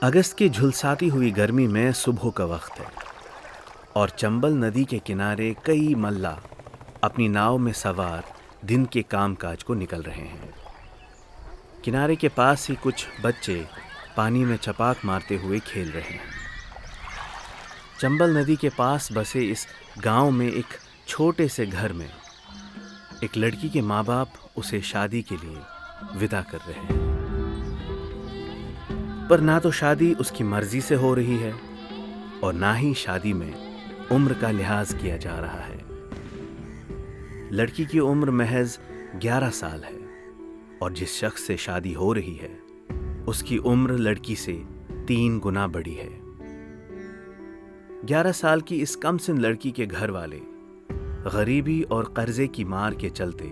अगस्त की झुलसाती हुई गर्मी में सुबह का वक्त है और चंबल नदी के किनारे कई मल्लाह अपनी नाव में सवार दिन के कामकाज को निकल रहे हैं। किनारे के पास ही कुछ बच्चे पानी में छपाक मारते हुए खेल रहे हैं। चंबल नदी के पास बसे इस गांव में एक छोटे से घर में एक लड़की के माँ बाप उसे शादी के लिए विदा कर रहे हैं। पर ना तो शादी उसकी मर्जी से हो रही है और ना ही शादी में उम्र का लिहाज किया जा रहा है। लड़की की उम्र महज 11 साल है और जिस शख्स से शादी हो रही है उसकी उम्र लड़की से 3 गुना बड़ी है। 11 साल की इस कमसिन लड़की के घर वाले गरीबी और कर्जे की मार के चलते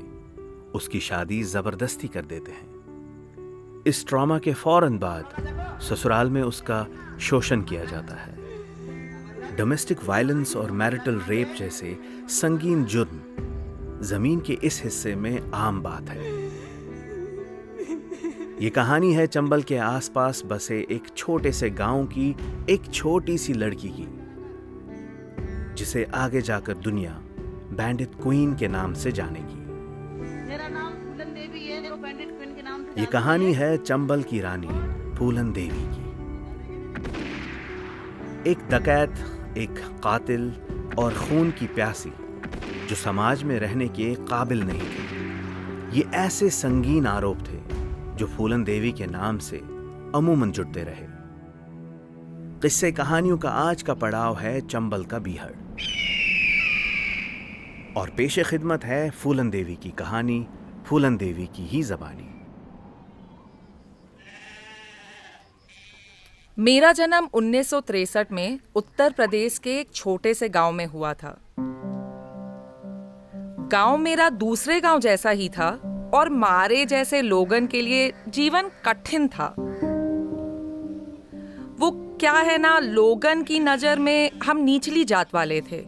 उसकी शादी जबरदस्ती कर देते हैं। इस ट्रॉमा के फौरन बाद ससुराल में उसका शोषण किया जाता है। डोमेस्टिक वायलेंस और मैरिटल रेप जैसे संगीन जुर्म जमीन के इस हिस्से में आम बात है। ये कहानी है चंबल के आसपास बसे एक छोटे से गांव की एक छोटी सी लड़की की, जिसे आगे जाकर दुनिया बैंडिट क्वीन के नाम से जानेगी। मेरा नाम फूलन देवी है, जो बैंडिट क्वीन के नाम से ये कहानी है चंबल की रानी फूलन देवी की। एक डकैत, एक कातिल और खून की प्यासी जो समाज में रहने के काबिल नहीं थे। ये ऐसे संगीन आरोप थे जो फूलन देवी के नाम से अमूमन जुड़ते रहे। किस्से कहानियों का आज का पड़ाव है चंबल का बीहड़ और पेशे खिदमत है फूलन देवी की कहानी, फूलन देवी की ही जबानी। मेरा जन्म 1963 में उत्तर प्रदेश के एक छोटे से गांव में हुआ था। गांव मेरा दूसरे गांव जैसा ही था और मारे जैसे लोगन के लिए जीवन कठिन था। वो क्या है ना, लोगन की नजर में हम निचली जात वाले थे।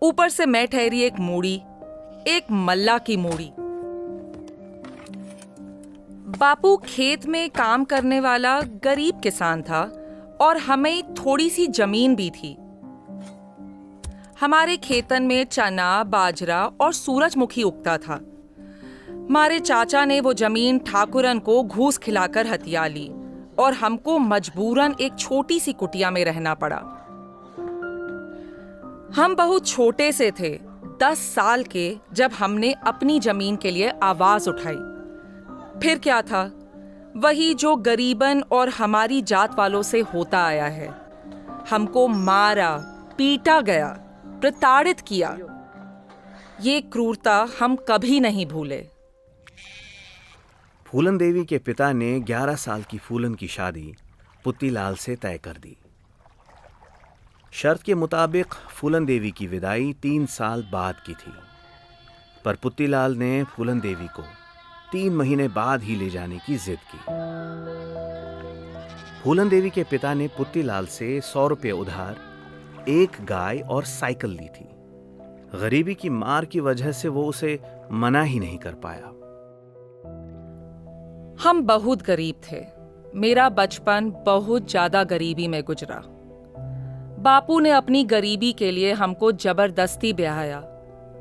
ऊपर से मैं ठहरी एक मूड़ी, एक मल्ला की मूड़ी। बापू खेत में काम करने वाला गरीब किसान था और हमें थोड़ी सी जमीन भी थी। हमारे खेतन में चना, बाजरा और सूरजमुखी उगता था। हमारे चाचा ने वो जमीन ठाकुरन को घूस खिलाकर हथिया ली और हमको मजबूरन एक छोटी सी कुटिया में रहना पड़ा। हम बहुत छोटे से थे, 10 साल के, जब हमने अपनी जमीन के लिए आवाज उठाई। फिर क्या था, वही जो गरीबन और हमारी जात वालों से होता आया है। हमको मारा, पीटा गया, प्रताड़ित किया। ये क्रूरता हम कभी नहीं भूले। फूलन देवी के पिता ने 11 साल की फूलन की शादी पुत्तीलाल से तय कर दी। शर्त के मुताबिक फूलन देवी की विदाई 3 साल बाद की थी, पर पुत्तीलाल ने फूलन देवी को 3 महीने बाद ही ले जाने की जिद की। फूलन देवी के पिता ने पुत्तीलाल से 100 रुपये उधार, एक गाय और साइकिल ली थी। गरीबी की मार की वजह से वो उसे मना ही नहीं कर पाया। हम बहुत गरीब थे। मेरा बचपन बहुत ज्यादा गरीबी में गुजरा। बापू ने अपनी गरीबी के लिए हमको जबरदस्ती ब्याया,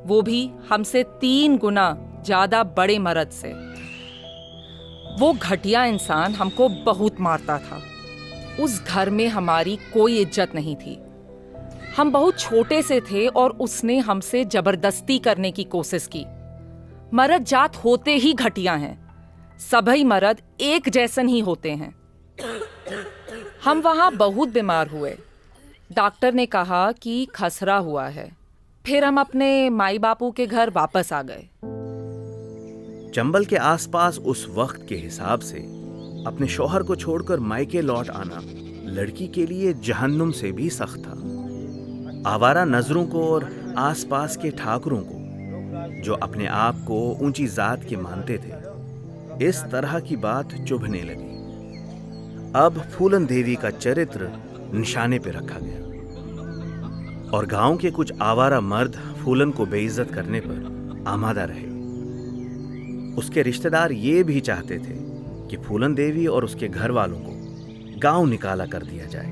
वो भी हमसे 3 गुना ज्यादा बड़े मर्द से। वो घटिया इंसान हमको बहुत मारता था। उस घर में हमारी कोई इज्जत नहीं थी। हम बहुत छोटे से थे और उसने हमसे जबरदस्ती करने की कोशिश की। मर्द जात होते ही घटिया हैं। सभी मर्द एक जैसन ही होते हैं। हम वहां बहुत बीमार हुए। डॉक्टर ने कहा कि खसरा हुआ है। फिर हम अपने माई बापू के घर वापस आ गए। चंबल के आसपास उस वक्त के हिसाब से अपने शौहर को छोड़कर मायके लौट आना लड़की के लिए जहन्नुम से भी सख्त था। आवारा नजरों को और आसपास के ठाकुरों को, जो अपने आप को ऊंची जात के मानते थे, इस तरह की बात चुभने लगी। अब फूलन देवी का चरित्र निशाने पे रखा गया और गांव के कुछ आवारा मर्द फूलन को बेइज्जत करने पर आमादा रहे। उसके रिश्तेदार ये भी चाहते थे कि फूलन देवी और उसके घर वालों को गांव निकाला कर दिया जाए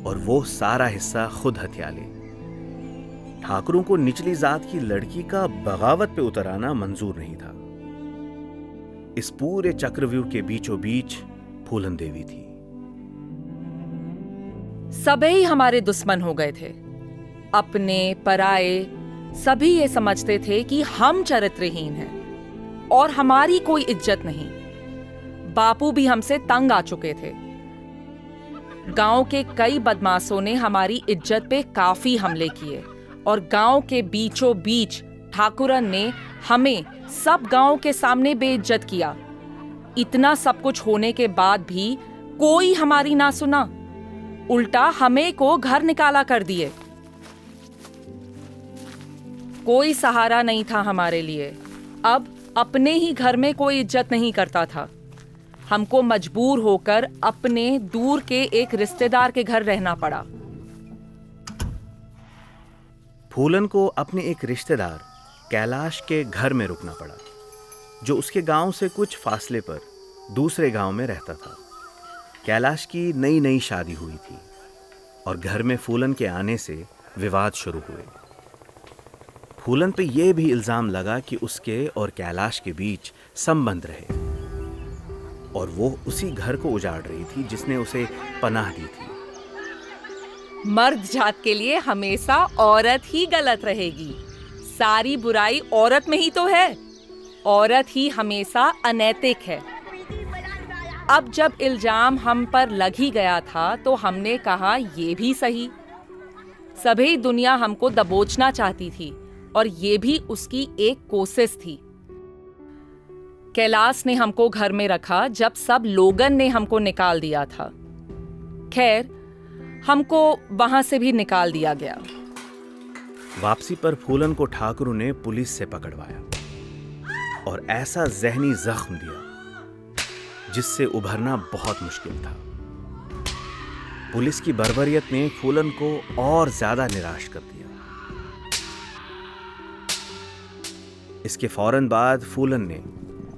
और वो सारा हिस्सा खुद हथिया ले। ठाकुरों को निचली जात की लड़की का बगावत पे उतर आना मंजूर नहीं था। इस पूरे चक्रव्यूह के बीचों बीच फूलन देवी थी। सभी हमारे दुश्मन हो गए थे, अपने पराए। सभी ये समझते थे कि हम चरित्रहीन हैं और हमारी कोई इज्जत नहीं। बापू भी हमसे तंग आ चुके थे। गांव के कई बदमाशों ने हमारी इज्जत पे काफी हमले किए और गांव के बीचों बीच ठाकुरन ने हमें सब गांव के सामने बेइज्जत किया। इतना सब कुछ होने के बाद भी कोई हमारी ना सुना, उल्टा हमें को घर निकाला कर दिए। कोई सहारा नहीं था हमारे लिए। अब अपने ही घर में कोई इज्जत नहीं करता था। हमको मजबूर होकर अपने दूर के एक रिश्तेदार के घर रहना पड़ा। फूलन को अपने एक रिश्तेदार कैलाश के घर में रुकना पड़ा, जो उसके गांव से कुछ फासले पर दूसरे गांव में रहता था। कैलाश की नई नई शादी हुई थी और घर में फूलन के आने से विवाद शुरू हुए। फूलन पे यह भी इल्जाम लगा कि उसके और कैलाश के बीच संबंध रहे और वो उसी घर को उजाड़ रही थी जिसने उसे पनाह दी थी। मर्द जात के लिए हमेशा औरत ही गलत रहेगी। सारी बुराई औरत में ही तो है। औरत ही हमेशा अनैतिक है। अब जब इल्जाम हम पर लग ही गया था तो हमने कहा ये भी सही। सभी दुनिया हमको दबोचना चाहती थी और ये भी उसकी एक कोशिश थी। कैलाश ने हमको घर में रखा जब सब लोगन ने हमको निकाल दिया था। खैर, हमको वहां से भी निकाल दिया गया। वापसी पर फूलन को ठाकुरों ने पुलिस से पकड़वाया और ऐसा जहनी जख्म दिया जिससे उभरना बहुत मुश्किल था। पुलिस की बर्बरियत ने फूलन को और ज्यादा निराश कर दिया। इसके फौरन बाद फूलन ने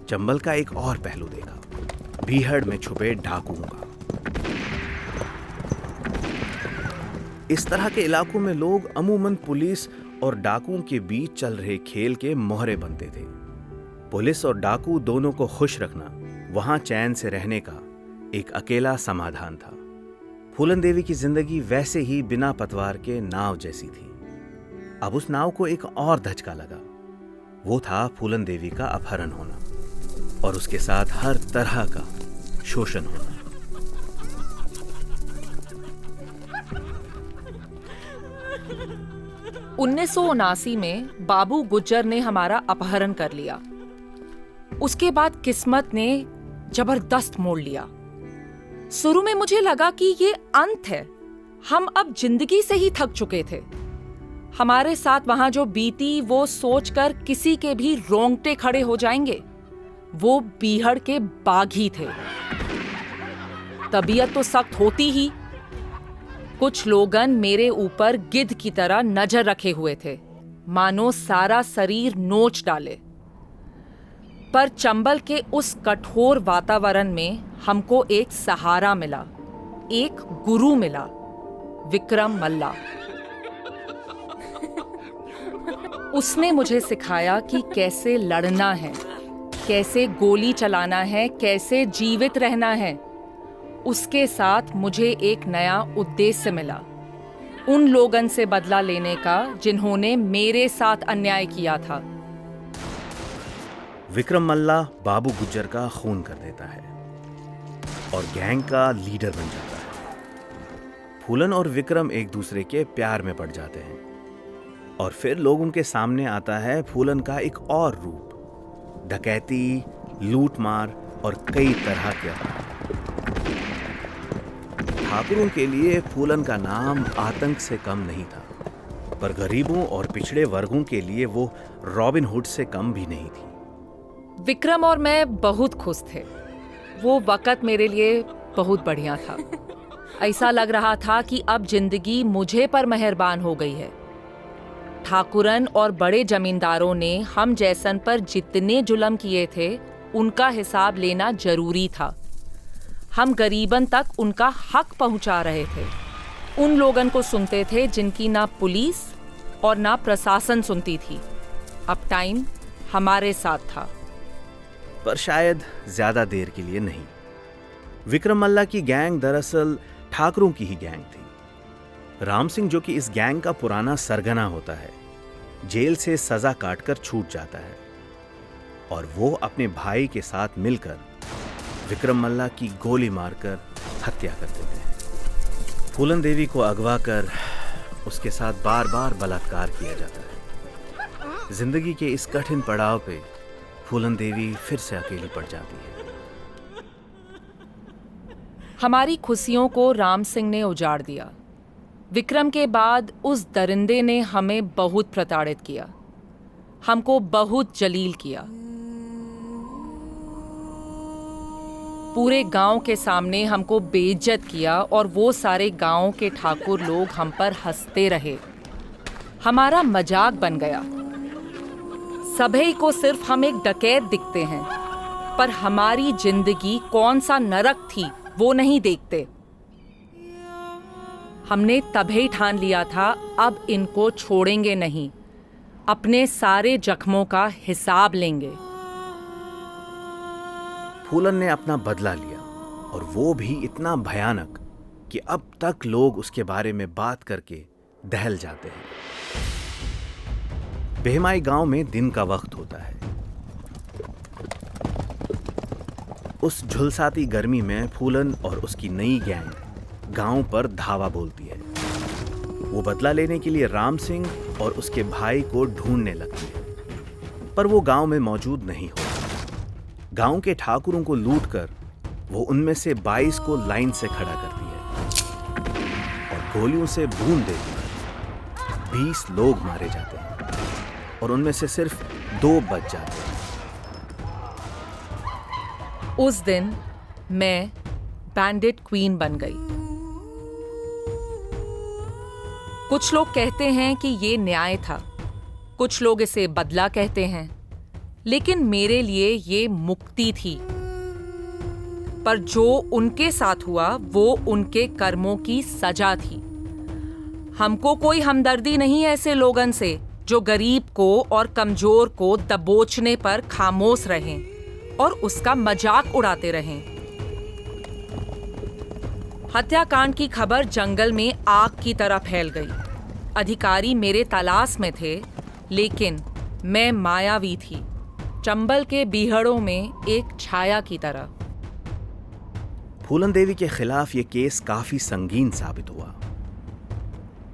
चंबल का एक और पहलू देखा, बीहड़ में छुपे डाकुओं का। इस तरह के इलाकों में लोग अमूमन पुलिस और डाकुओं के बीच चल रहे खेल के मोहरे बनते थे। पुलिस और डाकू दोनों को खुश रखना वहां चैन से रहने का एक अकेला समाधान था। फूलन देवी की जिंदगी वैसे ही बिना पतवार के नाव जैसी थी। अब उस नाव को एक और धचका लगा। वो था फूलन देवी का अपहरण होना और उसके साथ हर तरह का शोषण होना। उन्नीस में बाबू गुज्जर ने हमारा अपहरण कर लिया। उसके बाद किस्मत ने जबरदस्त मोड़ लिया। शुरू में मुझे लगा कि ये अंत है। हम अब जिंदगी से ही थक चुके थे। हमारे साथ वहां जो बीती वो सोचकर किसी के भी रोंगटे खड़े हो जाएंगे। वो बीहड़ के बागी थे। तबीयत तो सख्त होती ही। कुछ लोगन मेरे ऊपर गिद्ध की तरह नजर रखे हुए थे, मानो सारा शरीर नोच डाले। पर चंबल के उस कठोर वातावरण में हमको एक सहारा मिला, एक गुरु मिला, विक्रम मल्ला। उसने मुझे सिखाया कि कैसे लड़ना है, कैसे गोली चलाना है, कैसे जीवित रहना है। उसके साथ मुझे एक नया उद्देश्य मिला, उन लोगन से बदला लेने का जिन्होंने मेरे साथ अन्याय किया था। विक्रम मल्ला बाबू गुज्जर का खून कर देता है और गैंग का लीडर बन जाता है। फूलन और विक्रम एक दूसरे के प्यार में पड़ जाते हैं और फिर लोगों के सामने आता है फूलन का एक और रूप, डकैती, लूटमार और कई तरह के अपराध। ठाकुरों के लिए फूलन का नाम आतंक से कम नहीं था, पर गरीबों और पिछड़े वर्गों के लिए वो रॉबिन हुड से कम भी नहीं थी। विक्रम और मैं बहुत खुश थे। वो वक्त मेरे लिए बहुत बढ़िया था। ऐसा लग रहा था कि अब जिंदगी मुझे पर मेहरबान हो गई है। ठाकुरन और बड़े जमींदारों ने हम जैसन पर जितने जुल्म किए थे उनका हिसाब लेना जरूरी था। हम गरीबन तक उनका हक पहुंचा रहे थे। उन लोगन को सुनते थे जिनकी ना पुलिस और ना प्रशासन सुनती थी। अब टाइम हमारे साथ था। पर शायद ज्यादा देर के लिए नहीं। विक्रम मल्ला की गैंग दरअसल ठाकरों की ही गैंग थी। राम सिंह, जो कि इस गैंग का पुराना सरगना होता है, जेल से सजा काटकर छूट जाता है और वो अपने भाई के साथ मिलकर विक्रम मल्ला की गोली मारकर हत्या कर देते हैं। फूलन देवी को अगवा कर उसके साथ बार बार बलात्कार किया जाता है। जिंदगी के इस कठिन पड़ाव पे फूलन देवी फिर से अकेली पड़ जाती है। हमारी खुशियों को राम सिंह ने उजाड़ दिया। विक्रम के बाद उस दरिंदे ने हमें बहुत प्रताड़ित किया, हमको बहुत जलील किया। पूरे गांव के सामने हमको बेइज्जत किया और वो सारे गांव के ठाकुर लोग हम पर हंसते रहे। हमारा मजाक बन गया। सभी को सिर्फ हम एक डकैत दिखते हैं, पर हमारी जिंदगी कौन सा नरक थी वो नहीं देखते। हमने तभी ठान लिया था, अब इनको छोड़ेंगे नहीं, अपने सारे जख्मों का हिसाब लेंगे। फूलन ने अपना बदला लिया और वो भी इतना भयानक कि अब तक लोग उसके बारे में बात करके दहल जाते हैं। बेहमाई गांव में दिन का वक्त होता है। उस झुलसाती गर्मी में फूलन और उसकी नई गैंग गांव पर धावा बोलती है। वो बदला लेने के लिए राम सिंह और उसके भाई को ढूंढने लगती है, पर वो गांव में मौजूद नहीं होता। गांव के ठाकुरों को लूटकर वो उनमें से 22 को लाइन से खड़ा करती है और गोलियों से भून देकर 20 लोग मारे जाते हैं और उनमें से सिर्फ 2 बच जाते हैं। उस दिन मैं बैंडिट क्वीन बन गई। कुछ लोग कहते हैं कि ये न्याय था, कुछ लोग इसे बदला कहते हैं, लेकिन मेरे लिए ये मुक्ति थी। पर जो उनके साथ हुआ वो उनके कर्मों की सजा थी। हमको कोई हमदर्दी नहीं ऐसे लोगन से जो गरीब को और कमजोर को दबोचने पर खामोश रहें और उसका मजाक उड़ाते रहें। हत्याकांड की खबर जंगल में आग की तरह फैल गई। अधिकारी मेरे तलाश में थे, लेकिन मैं मायावी थी, चंबल के बीहड़ों में एक छाया की तरह। फूलन देवी के खिलाफ यह केस काफी संगीन साबित हुआ।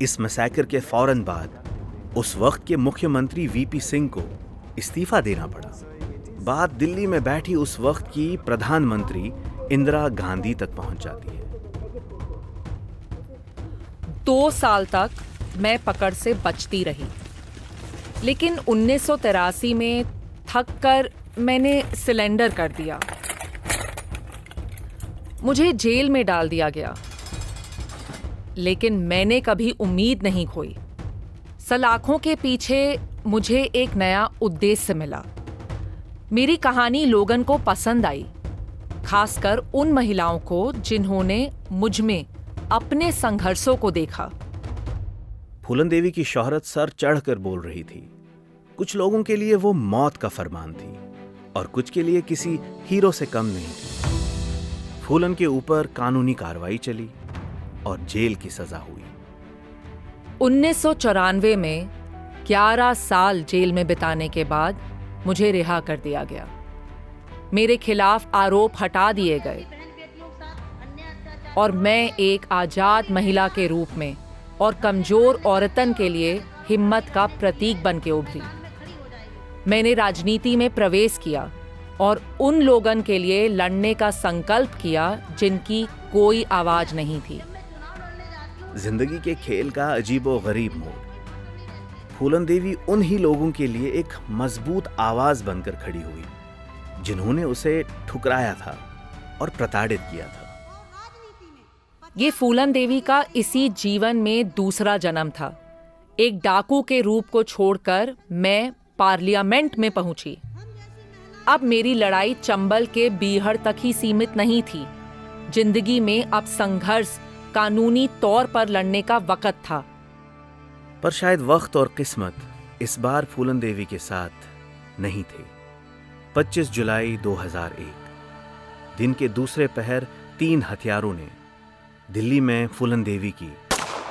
इस मैसेकर के फौरन बाद उस वक्त के मुख्यमंत्री वीपी सिंह को इस्तीफा देना पड़ा। बात दिल्ली में बैठी उस वक्त की प्रधानमंत्री इंदिरा गांधी तक पहुंच जाती है। 2 साल तक मैं पकड़ से बचती रही, लेकिन 1983 में थक कर मैंने सिलेंडर कर दिया। मुझे जेल में डाल दिया गया, लेकिन मैंने कभी उम्मीद नहीं खोई। सलाखों के पीछे मुझे एक नया उद्देश्य मिला। मेरी कहानी लोगन को पसंद आई, खासकर उन महिलाओं को जिन्होंने मुझ में अपने संघर्षों को देखा। फूलन देवी की शोहरत सर चढ़कर बोल रही थी। कुछ लोगों के लिए वो मौत का फरमान थी और कुछ के लिए किसी हीरो से कम नहीं थी। फूलन के ऊपर कानूनी कार्रवाई चली और जेल की सजा हुई। 1994 में 11 साल जेल में बिताने के बाद मुझे रिहा कर दिया गया। मेरे खिलाफ आरोप हटा दिए गए और मैं एक आजाद महिला के रूप में और कमजोर औरतन के लिए हिम्मत का प्रतीक बन के उभरी। मैंने राजनीति में प्रवेश किया और उन लोगन के लिए लड़ने का संकल्प किया जिनकी कोई आवाज नहीं थी। जिंदगी के खेल का अजीबो-गरीब मोड़। फूलन देवी उन ही लोगों के लिए एक मजबूत आवाज बनकर खड़ी हुई जिन्होंने उसे ठुकराया था और प्रताड़ित किया था। ये फूलन देवी का इसी जीवन में दूसरा जन्म था। एक डाकू के रूप को छोड़कर मैं पार्लियामेंट में पहुंची। अब मेरी लड़ाई चंबल के बीहड़ तक ही सीमित नहीं थी। जिंदगी में अब संघर्ष कानूनी तौर पर लड़ने का वक्त था। पर शायद वक्त और किस्मत इस बार फूलन देवी के साथ नहीं थे। 25 जुलाई 2001 दिन के दूसरे पहर 3 हत्यारों ने दिल्ली में फूलन देवी की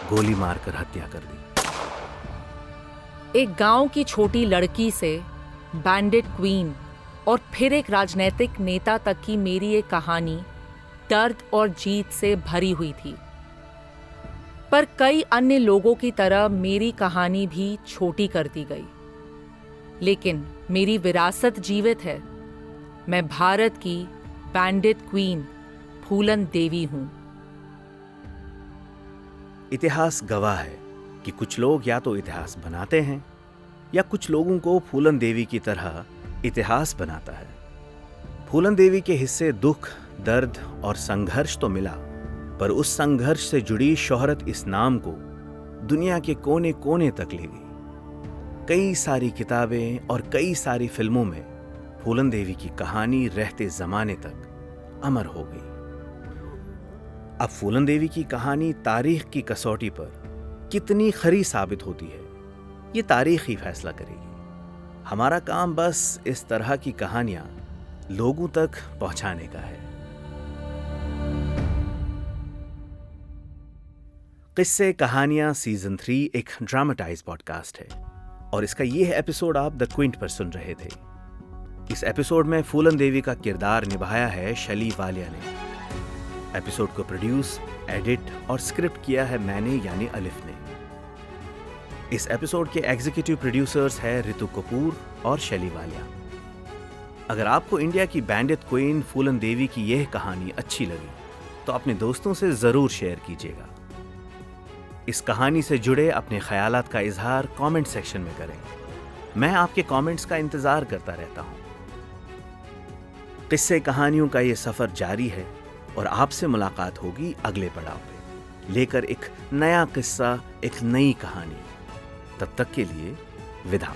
गोली मारकर हत्या कर दी। एक गांव की छोटी लड़की से बैंडिट क्वीन और फिर एक राजनीतिक नेता तक की मेरी ये कहानी दर्द और जीत से भरी हुई थी। पर कई अन्य लोगों की तरह मेरी कहानी भी छोटी कर दी गई, लेकिन मेरी विरासत जीवित है। मैं भारत की बैंडिट क्वीन फूलन देवी हूं। इतिहास गवाह है कि कुछ लोग या तो इतिहास बनाते हैं या कुछ लोगों को फूलन देवी की तरह इतिहास बनाता है। फूलन देवी के हिस्से दुख, दर्द और संघर्ष तो मिला, पर उस संघर्ष से जुड़ी शोहरत इस नाम को दुनिया के कोने कोने तक ले गई। कई सारी किताबें और कई सारी फिल्मों में फूलन देवी की कहानी रहते जमाने तक अमर हो गई। अब फूलन देवी की कहानी तारीख की कसौटी पर कितनी खरी साबित होती है, ये तारीख ही फैसला करेगी। हमारा काम बस इस तरह की कहानियां लोगों तक पहुंचाने का है। किस्से कहानियां सीजन 3 एक ड्रामेटाइज पॉडकास्ट है और इसका यह एपिसोड आप द क्विंट पर सुन रहे थे। इस एपिसोड में फूलन देवी का किरदार निभाया है शैली वालिया ने। एपिसोड को प्रोड्यूस, एडिट और स्क्रिप्ट किया है मैंने यानी अलिफ ने। इस एपिसोड के एग्जीक्यूटिव प्रोड्यूसर्स हैं रितु कपूर और शैली वालिया। अगर आपको इंडिया की बैंडिट क्वीन फूलन देवी की यह कहानी अच्छी लगी तो अपने दोस्तों से जरूर शेयर कीजिएगा। इस कहानी से जुड़े अपने ख्यालात का इजहार कमेंट सेक्शन में करें। मैं आपके कमेंट्स का इंतजार करता रहता हूं। किस्से कहानियों का ये सफर जारी है और आपसे मुलाकात होगी अगले पड़ाव पे, लेकर एक नया किस्सा, एक नई कहानी। तब तक के लिए विदा।